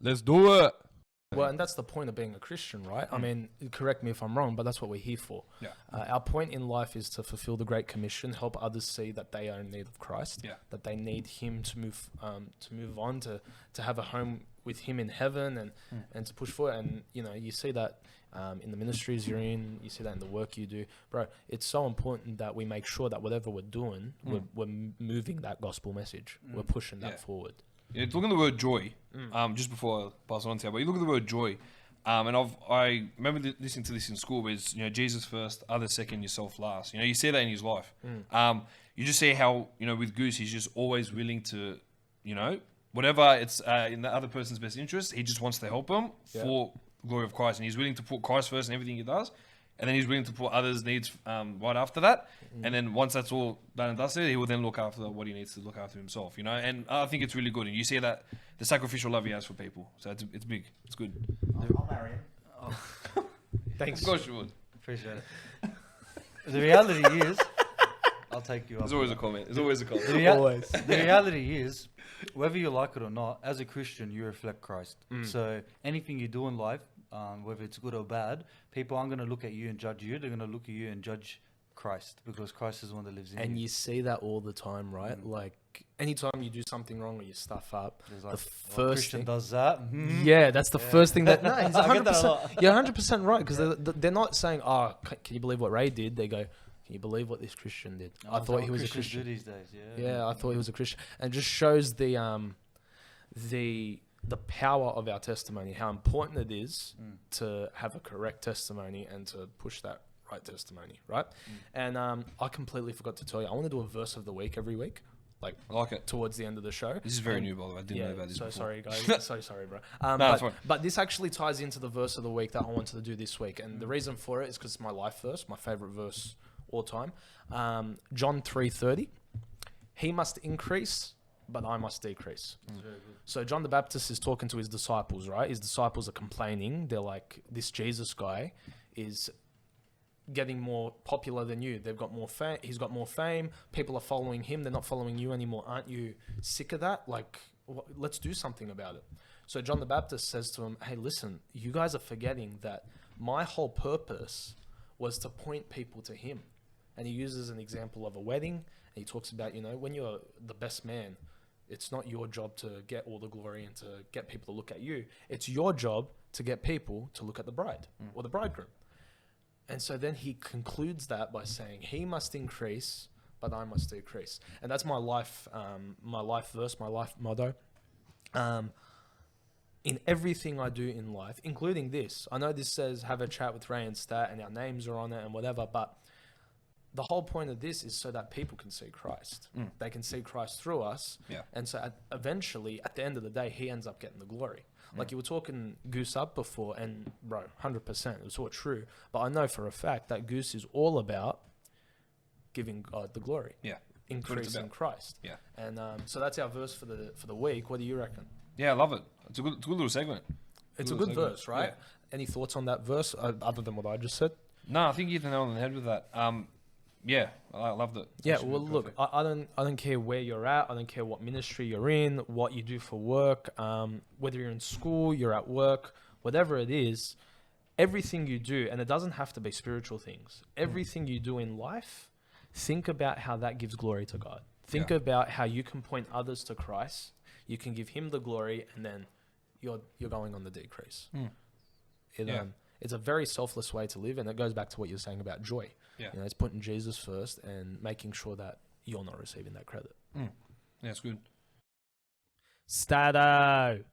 Let's do it. Well, and that's the point of being a Christian, right? I mean, correct me if I'm wrong, but that's what we're here for. Yeah. Our point in life is to fulfill the Great Commission, help others see that they are in need of Christ, that they need Him to move on, to have a home with Him in heaven, and to push forward. And you see that in the ministries you're in, you see that in the work you do, bro. It's so important that we make sure that whatever we're doing, we're moving that gospel message. We're pushing that forward. Yeah, look at the word joy. Just before I pass it on to you, but you look at the word joy, and I remember listening to this in school. Where it's, Jesus first, others second, yourself last. You see that in his life. You just see how with Goose, he's just always willing to, whatever it's in the other person's best interest, he just wants to help them for the glory of Christ, and he's willing to put Christ first in everything he does. And then he's willing to put others' needs right after that. And then once that's all done and dusted, he will then look after what he needs to look after himself, And I think it's really good. And you see that the sacrificial love he has for people. So it's big. It's good. I'll marry him. Oh. Thanks. Of course you would. Appreciate it. The reality is, I'll take you up. There's always a comment. The reality is, whether you like it or not, as a Christian, you reflect Christ. So anything you do in life, whether it's good or bad, people aren't going to look at you and judge you. They're going to look at you and judge Christ, because Christ is the one that lives in you. And you see that all the time, right? Like, anytime you do something wrong or you stuff up, like, the first Christian does that. Yeah, that's the first thing that... No, he's 100%, you're 100% right, because they're not saying, oh, can you believe what Ray did? They go, can you believe what this Christian did? I thought he was a Christian. These days, yeah, I thought he was a Christian. And it just shows the power of our testimony, how important it is to have a correct testimony and to push that right testimony, right? And I completely forgot to tell you, I want to do a verse of the week every week, I like it, towards the end of the show. This is very new, by the way. I didn't know about this before. Sorry, guys. so sorry, bro. But this actually ties into the verse of the week that I wanted to do this week. And the reason for it is because it's my life verse, my favorite verse all time. John 3:30. He must increase, but I must decrease. So John the Baptist is talking to his disciples, right? His disciples are complaining. They're like, this Jesus guy is getting more popular than you. They've got more fame. He's got more fame. People are following him. They're not following you anymore. Aren't you sick of that? Let's do something about it. So John the Baptist says to him, hey, listen, you guys are forgetting that my whole purpose was to point people to him. And he uses an example of a wedding. And he talks about, when you're the best man, it's not your job to get all the glory and to get people to look at you. It's your job to get people to look at the bride or the bridegroom. And so then he concludes that by saying, he must increase, but I must decrease. And that's my life verse, my life motto. In everything I do in life, including this, I know this says have a chat with Ray and Stat and our names are on it and whatever, but the whole point of this is so that people can see Christ. They can see Christ through us. Yeah. And so eventually, at the end of the day, he ends up getting the glory. Like you were talking Goose up before, and bro, 100%, it was all true. But I know for a fact that Goose is all about giving God the glory. Yeah. Increasing Christ. Yeah. And so that's our verse for the week. What do you reckon? Yeah, I love it. It's a good little segment. It's a good verse, right? Yeah. Any thoughts on that verse other than what I just said? No, I think you hit the nail on the head with that. Yeah, I loved it. Yeah, well, look, I don't care where you're at. I don't care what ministry you're in, what you do for work, whether you're in school, you're at work, whatever it is, everything you do, and it doesn't have to be spiritual things. Everything you do in life, think about how that gives glory to God. Think about how you can point others to Christ. You can give him the glory, and then you're going on the decrease. It's a very selfless way to live, and it goes back to what you're saying about joy. Yeah. It's putting Jesus first and making sure that you're not receiving that credit. Yeah, it's good. Stato.